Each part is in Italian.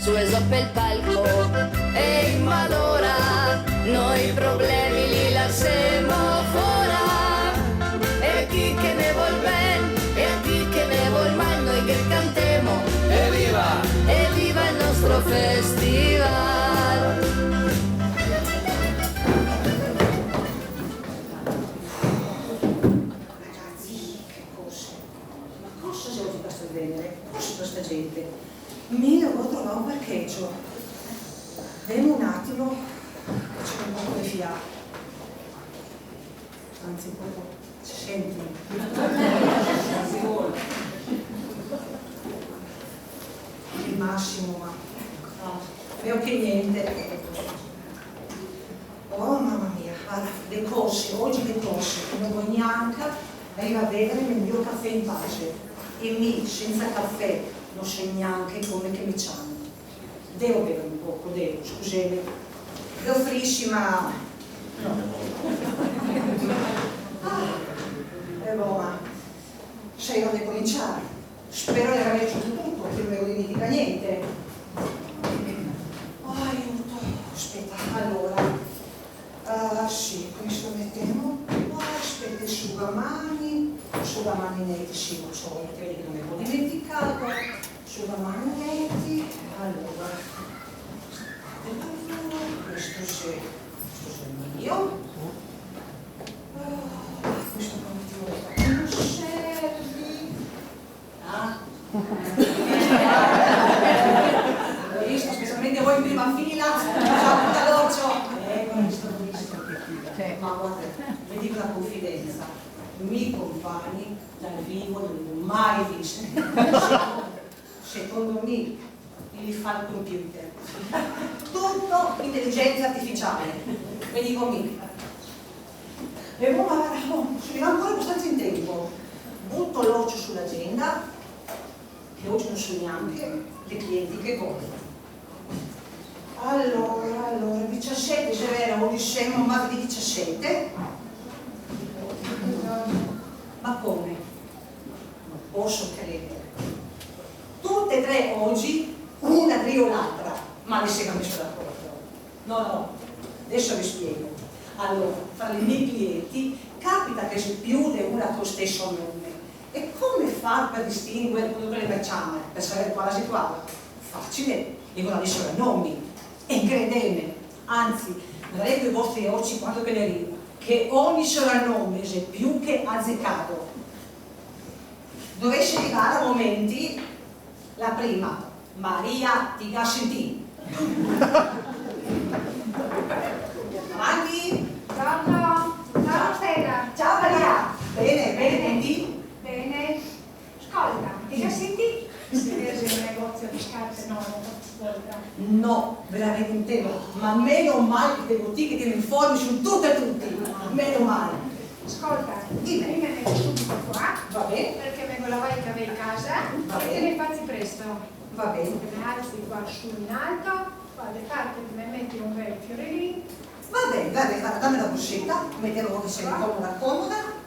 Su esoppe il palco e malora, noi problemi li lasciamo fuori. E chi che ne vuol ben, e a chi che ne vuol mal, noi che cantemo, evviva il nostro festival. Ragazzi, che corse, ma cosa c'è oggi questo genere? Cosa questa gente? Mi devo trovare un parcheggio. Vediamo un attimo che c'è un po' di fiato. Anzi, un po' ci senti. Si vuole. Il massimo, ma veo che niente. Oh mamma mia, guarda, le corse, oggi le corse, non vuoi neanche arriva a bere il mio caffè in pace. E mi, senza caffè, non so neanche come che mi c'hanno. Devo bere un poco, devo, scusate. Devo offrisci, ma no. E ma sai dove cominciare? Spero di aver detto tutto, che non mi devo dimenticare niente. Oh, aiuto. Aspetta, allora. Sì, questo mettiamo. Oh, aspetta, asciugamani netti, sì, lo so, vedi che non mi avevo dimenticato. Asciugamani netti, allora. Questo sì, il mio. Questo non servi. Ah. L'ho visto, specialmente voi in prima fila, ciao Putaloccio. Ma guarda, vi dico una confidenza, i miei compagni dal vivo non li ho mai visti. Secondo me li fa il computer. Tutto intelligenza artificiale. Vi dico mica. E ma ci arriva ancora abbastanza in tempo. Butto l'occhio sull'agenda, che oggi non so neanche le clienti che vogliono. Allora, 17, se era, oggi siamo martedì 17. Ma come? Non posso credere. Tutte e tre oggi, una trio l'altra, ma le siamo messo d'accordo. No, adesso vi spiego. Allora, fra le mie clienti capita che si più di una con lo stesso nome. E come far per distinguere quello che le facciamo? Per sapere quasi qua? Facile, dicono di soprannomi. E credeme, anzi, vedrete i vostri occhi quando che ne arriva, che ogni soprannome è più che azzeccato. Dovesse arrivare a momenti, la prima, Maria Tigasenti. Avanti. Ciao, Stella. Ciao Maria. Bene, quindi? Bene. Ascolta, Tigasenti? Se vedi un negozio di scarpe, no, No, veramente intendo, ma meno male che le bottighe ti informi su tutto e tutti, meno male. Ascolta, io me ne vengo subito qua, Va bene? perché vengo a lavare il cabello in casa Va e bene. te ne faccio presto. Va bene. Mi alzi qua su in alto, qua alle parti mi metti un bel fiorellino. Va bene, guarda, dammi la bussetta, metterò che sei comoda.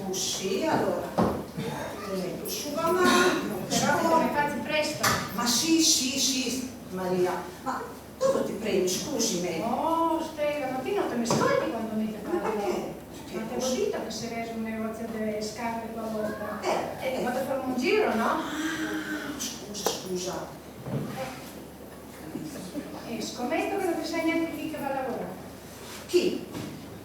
Così, allora. Mi metto su la mano. Però te ne faccio presto. Ma sì, Maria. Ma dove ti prendi? Scusi me. Oh, Stella, ma tu non te ne ascolti quando mi Ma perché? Ma te l'ho detto che se vedi un negozio di scarpe tua volta. Eh. Vado a fare un giro, no? Scusa. Scommetto che non ti sai neanche chi che va a lavorare. Chi?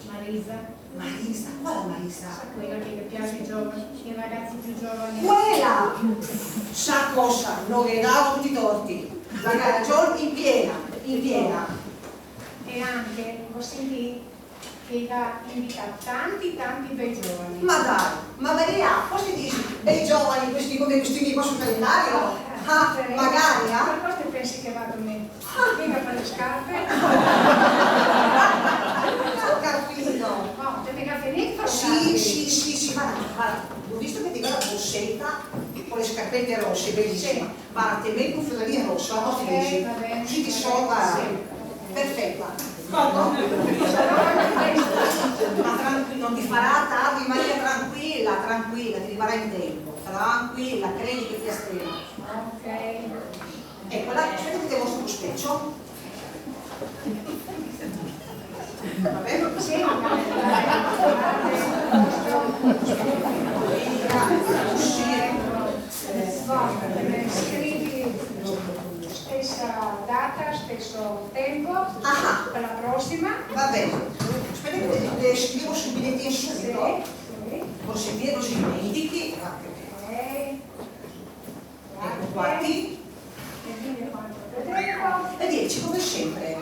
Marisa. Marisa, quale Marisa? Sa quella che le piace ai giovani, i ragazzi più giovani. Quella! Sa cosa? Non le davo tutti i torti. La ragione in piena. E anche ho sentito che ha invitato tanti bei giovani. Ma dai, ma Maria, cosa dici? Dei giovani, questi come questi miei sul calendario? Ah, magari, Per questo pensi che vado a me? Venga a fare le scarpe? Ho capito. No, te venga a finire? Sì, guarda, ho visto che ti va la borsetta con le scarpette rosse, bellissima. Sì. Guarda, ti metti un fiorellino rosso, la Ok, felice. va bene. Così ti so, guarda. Sì. Perfetta. Ma non ti farà tardi, Maria, tranquilla, ti arriverà in tempo. Tranquilla, credi che ti astrena. Ok. E Ecco, aspetta che ti mostro lo specchio. Va bene? Sì, scrivi stessa data, stesso tempo, per la prossima. Va bene. Aspetta che le scrivo sul bigliettino subito. Così via, così dimentichi. Ecco qua, qui. E 10 come sempre.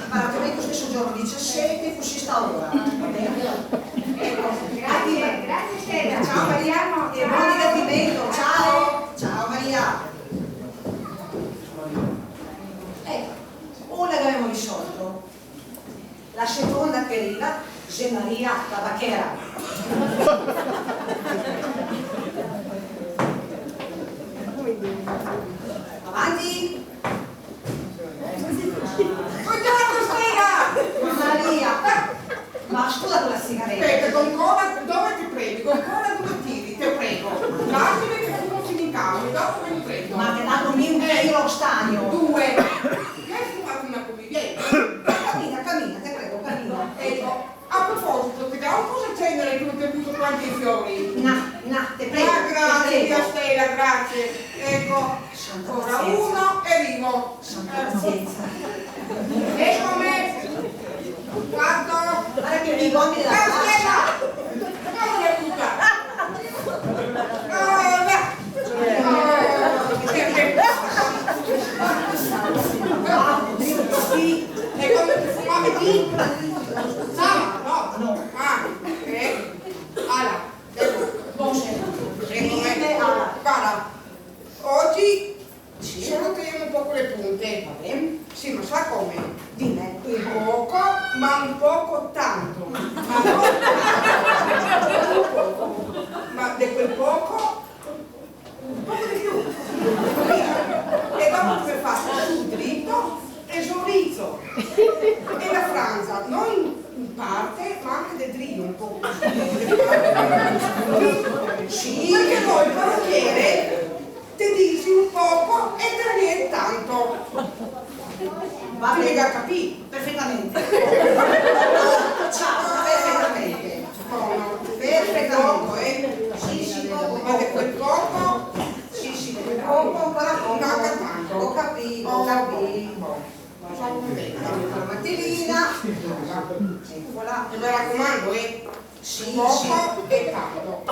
Guardate, lo stesso giorno 17, così sta ora. Va bene? Ecco. Grazie Stella, ciao Mariano. E buon divertimento, ciao! Ciao Maria! Ecco, una che abbiamo risolto. La seconda che arriva, se Maria Tabacchera. Avanti! Buongiorno Stella! Maria! Ma scusa con la sigaretta! Aspetta, con coda, dove ti prego? Con coda dove tiri? Te prego. Lasciami che non si mi cavo, dopo me li prendo. Ma che dato un chilo stagno! 2. Vieni fumare una qui, vieni. Cammina, te prego, cammina. Ecco, a proposito, ti dà un po' di cenere che non ti ho avuto quanti fiori? Te prego. Grazie, te mia prego. Stella, grazie. Ecco, Santa ora pazienza. uno e arrivo. Santa pazienza. E come? Guarda. Guarda che mi gommi la faccia. Non è tutta. Sì. E come ti fumavi lì? No. Allora, guarda, oggi salutiamo un po' con le punte. Va bene? Sì, ma sa come? Dimmi. Poco, ma un poco tanto. Ma di quel poco, un poco di più. E dopo come faccio? Sul dritto e sul rizzo. E la franza, non in parte, ma anche del dritto un po'. Sì, perché noi il parrucchiere ti dici un poco e te ne viene tanto. Va bene, Lega capì? perfettamente. Ciao, perfettamente. Perfettamente. Sì, poco. Ma di quel poco, Sì, poco, ancora poco. tanto. Ho capito. Sono contenta. La mattinina. Eccola. E mi raccomando, Sì. poco e tanto.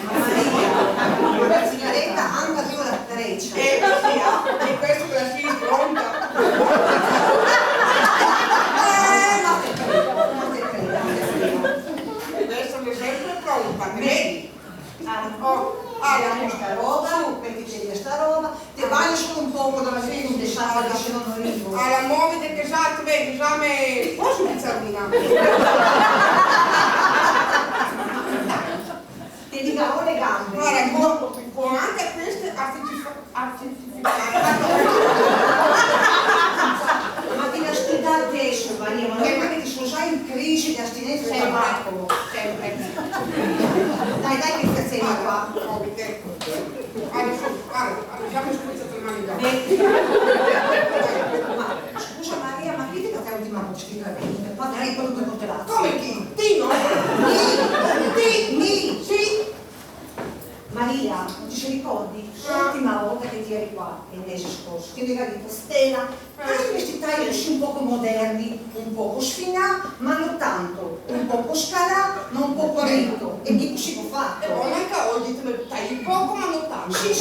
Maria, la sigaretta anche più la treccia. E questo per la fine pronta. Non te credo. Deve essere sempre pronta, vedi? Allora, questa roba, mettiti sta roba, ti vai solo un poco dalla fine, non ti sa che se non arrivo. Alla muovete che sa, vedi, esame, posso pizzarina? Ti dico le gambe. Guarda, con anche queste artificiali. Ma ti da studiare adesso, Maria, ma non è che ti sono già in crisi di astinenza e tabacco. Sempre. Dai, che piazzella qua. Adesso, già mi sprizzato le mani dopo. Ma scusa Maria, ma chi ti fa l'ultima voce di capire? Ma dai, quello che te l'ha. Come chi? Tino? Sì. Maria, non ti ricordi? L'ultima volta che ti eri qua, il mese scorso, ti avevo detto Stella, hai questi tagliosi un poco moderni, un poco sfinati, ma non tanto, un poco scalati, ma un poco ritto. E dico si può fare. E poi anche oggi ti metti poco ma non tanto. Sì.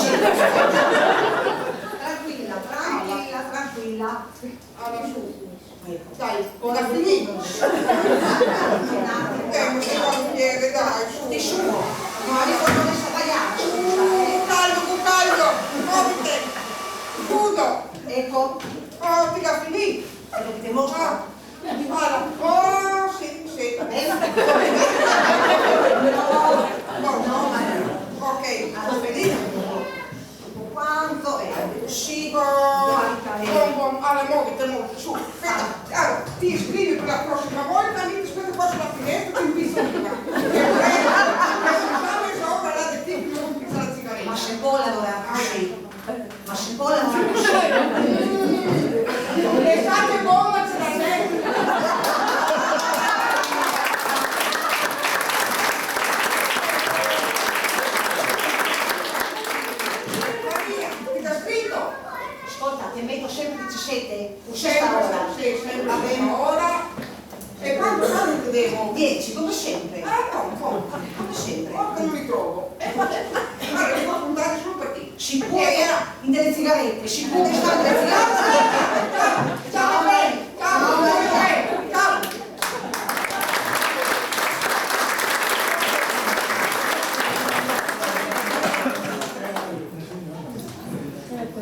Tranquilla. Allora su. Dai, ora finito. Un secondo, dai, su. Di suo, ma ricordo che sbagliato. Caldo, muovite. Chiudo. Ecco, Oh, ti la finì. quello che ti mostro. Allora, sì. Va bene? No, Maria. ok. Allora, vedete tutto quanto è possibile. Allora, muovite, su. Allora, ti iscrivi per la prossima volta, mi aspetta qua sulla finestra, ti impizzo prima. Ma se può lavorare così, ma se può lavorare L'estate buona ce la senti. Maria, ti dà scritto? Ascolta, ti metto sempre 17, Sì, sempre la prima ora. E quanto ti devo? 10, come sempre. No, Come sempre. porca non li trovo. Allora, devo puntare solo per te. Si può in delle sigarette, si può stare delle sigarette. Ciao, bene. Ciao, bene. Ciao.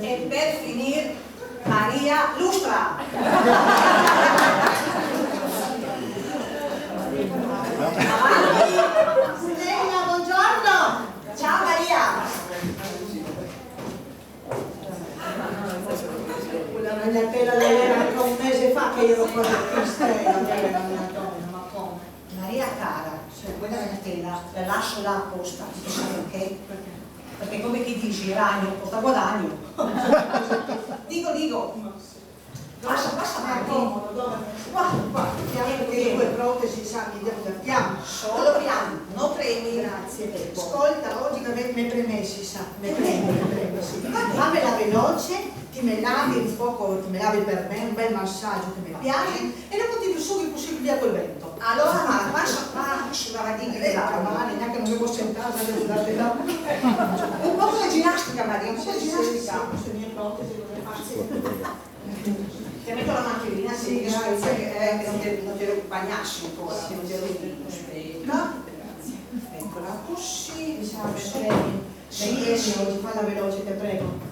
E per finire, Maria Lustra. Stella, buongiorno. Ciao Maria. Quella ragnatela lei era anche un mese fa che io ero quasi triste, lei era una donna, ma come? Maria cara, quella ragnatela la lascio là apposta, sai perché? Perché come chi dici, ragno porta guadagno. Dico. Passa Ma è Maria. comodo, dove? Qua. Chiaro che due protesi sa mi devo dar piano. Solo piano, no premi. Grazie. Ascolta, oggi mi premessi, sa, mi premi, sì. Fammela veloce, ti me lavi un poco, ti me lavi per me, un bel massaggio che mi piace e dopo ti sughi possibile a quel vento. Allora passa sulla radina Lei va male, neanche non devo sentare, devo dare là. un po' di ginnastica Maria, un po' di ginnastica. Queste mie protesi non le faccio. Ti metto la macchinina, Sì, che grazie. che non ti bagnassi ancora, Sì, non ti aspetta. Eccola così, Sì, oggi falla veloce, te prego.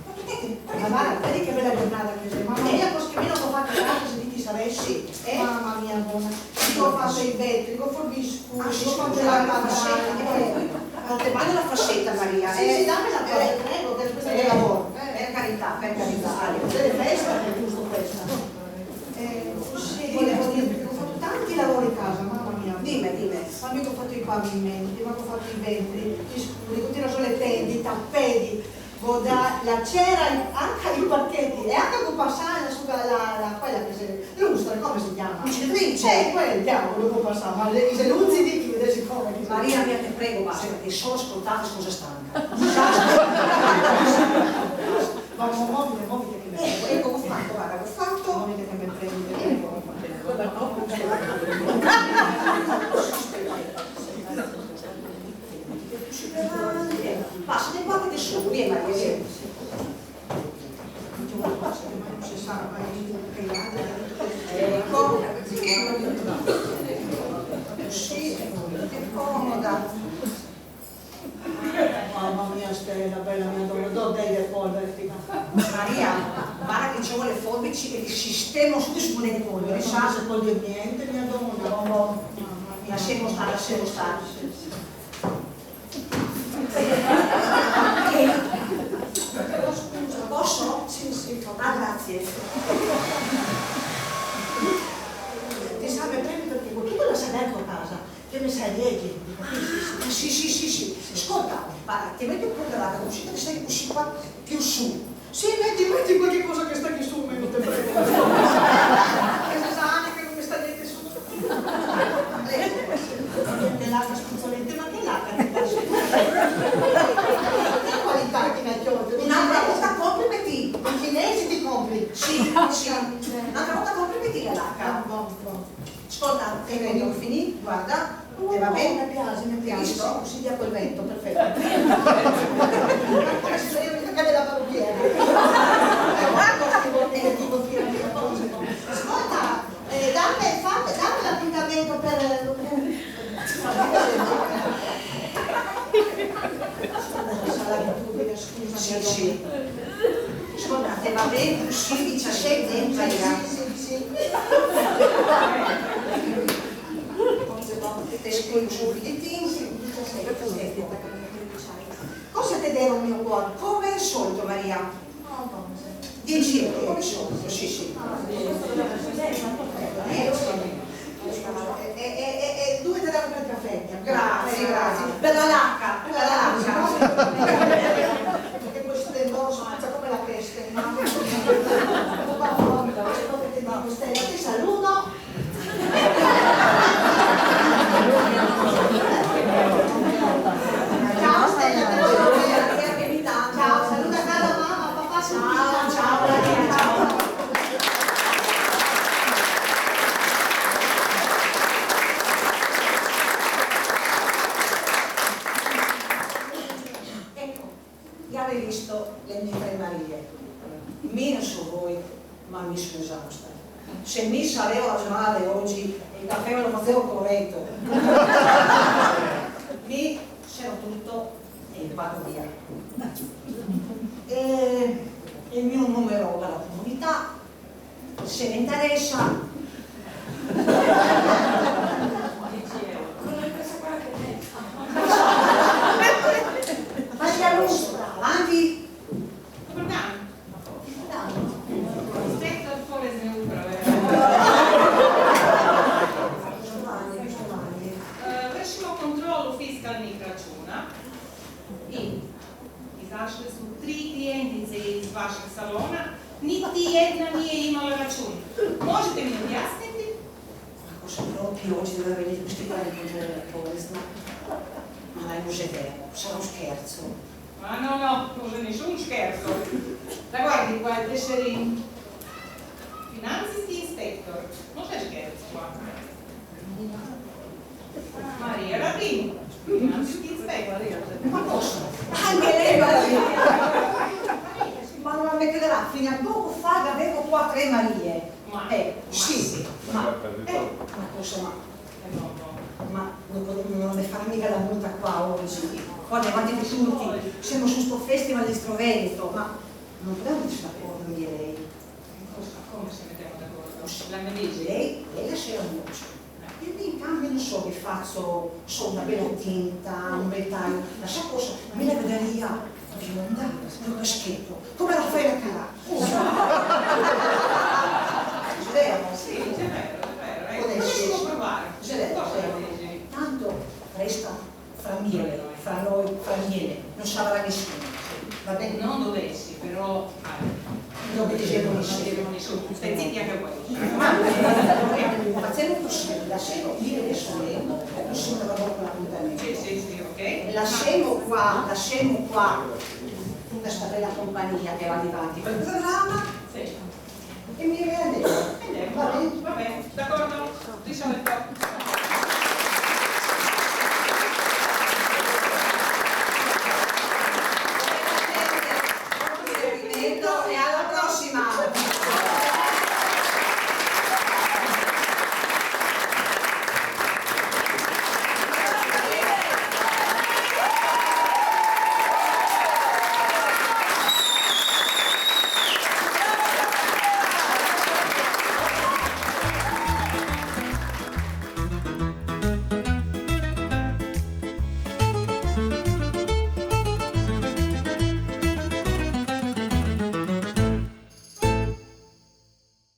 Ma guarda, vedi che bella giornata che sei. Mamma mia, che meno ho fatto casa se ti saresti. Mamma mia, buona. Ho fatto i vetri, ho fatto gli scuri, ho fatto la lavagna. Te bagno la faccetta Maria. Sì, dammi la cosa, prego, che questo è il lavoro. Per carità. Delle feste, è giusto questa. Sì, volevo dirti che ho fatto tanti lavori in casa, mamma mia. Dimmi. Ma mica ho fatto i pavimenti, ma ho fatto i vetri, gli scuri, ho tirato le tende, i tappeti, la cera, anche i parchetti, e anche con passare su quella che si lustra, come si chiama? Cicatrice. Quel diavolo devo passare, ma se luzzi di chi vedessi come. Maria mia te prego basta, perché solo ascoltare scusa stanca. Ma muovite che mi Ecco, ho fatto, guarda, ho fatto. muovite che mi prendi. Passa, ne guardate su, vieni Maria, vieni. Non si sa, ma Ecco, sì, è comoda. mamma mia Stella, bella mia donna, dove dei polvere? Maria, guarda che ci vuole forbici e ti sistemo su delle polveri, Non sa? si può dire niente, mia donna. Mamma mia. Lasciamo stare. Scusa, posso? Sì, Ah, grazie. ti sa, mi prendi perché tu la sai neanche a casa, che mi sai leggi, capisci? Sì. Ascolta, guarda, ti metti un po' dall'altra uscita che sei così qua più su. Sì, metti qualche cosa che sta qui su, me non te prego. Che si sa anche che non mi sta niente su. Dell'acqua spuzzolente, ma che l'acqua ti dà su? Che qualità che mi ha chiamato? Un'altra volta complimenti. I cinesi ti compri? Sì. Un'altra volta complimenti l'H. Ascolta, e quando finì, guarda, e va bene? Mi piace, Visto? si dia quel vento, perfetto. Adesso io mi toccare la parrucchiera. Ascolta, dammi l'appuntamento per... Scusa, Sì. Ascoltate, va bene? Sì, 17, Maria. Sì. Tesco giù di tinti. Cosa ti devo il mio cuore? Come al solito, Maria. 10 euro, come al solito, sì. E due te devo per il caffè. Grazie. Per la lacca. Perché questo del dorso, come la peste. Mi non so voi, ma mi sono esausta. Se mi sapevo la giornata di oggi, il caffè me lo facevo corretto. Mi c'era tutto e vado via. E il mio numero dalla comunità, se ne interessa. Ma si allustra, avanti. Dobar dan. Inspektor Porezne uprave. Vršimo kontrolu fiskalnih računa i izašle su 3 klijentice iz vašeg salona, niti jedna nije imala račun. Možete mi objasniti? Ako sam proprio oggi doveva venire questi qua di controllo porezna, ma dai, non è vero, sarà un scherzo. Ma no, non è nessun scherzo. La guardi qua, il tesserino. Financijski inspektor. Non c'è scherzo qua. Maria Radin, financijski inspektor. Ma cosa? Anche lei Maria! Ma non mi crederà, fino a poco fa avevo qua 3 Marie. Sì, ma cosa ma non mi fa mica la multa qua oggi. Qua davanti a tutti, siamo su sto festival di Stroveneto, ma non dobbiamo metterci d'accordo io e lei. Come se mettiamo d'accordo? La mia dice? Lei la sera voce. E io in cambio non so che faccio, una bella tinta, un bel taglio, la sa cosa, me la vederia bionda, un caschetto, come Raffaella Carrà. Vero? Sì, è vero. Potessi provare. Tanto resta fra miele, fra noi, fra miele, non sarà nessuno. Va bene? Non dovessi, però Non mi dicevo nessuno. Stai zitti anche voi. Ma facciamo così, lasciamo io adesso leggo, così me lo do con l'appuntamento. Sì, ok. Lasciamo qua questa bella compagnia che va avanti. Quel programma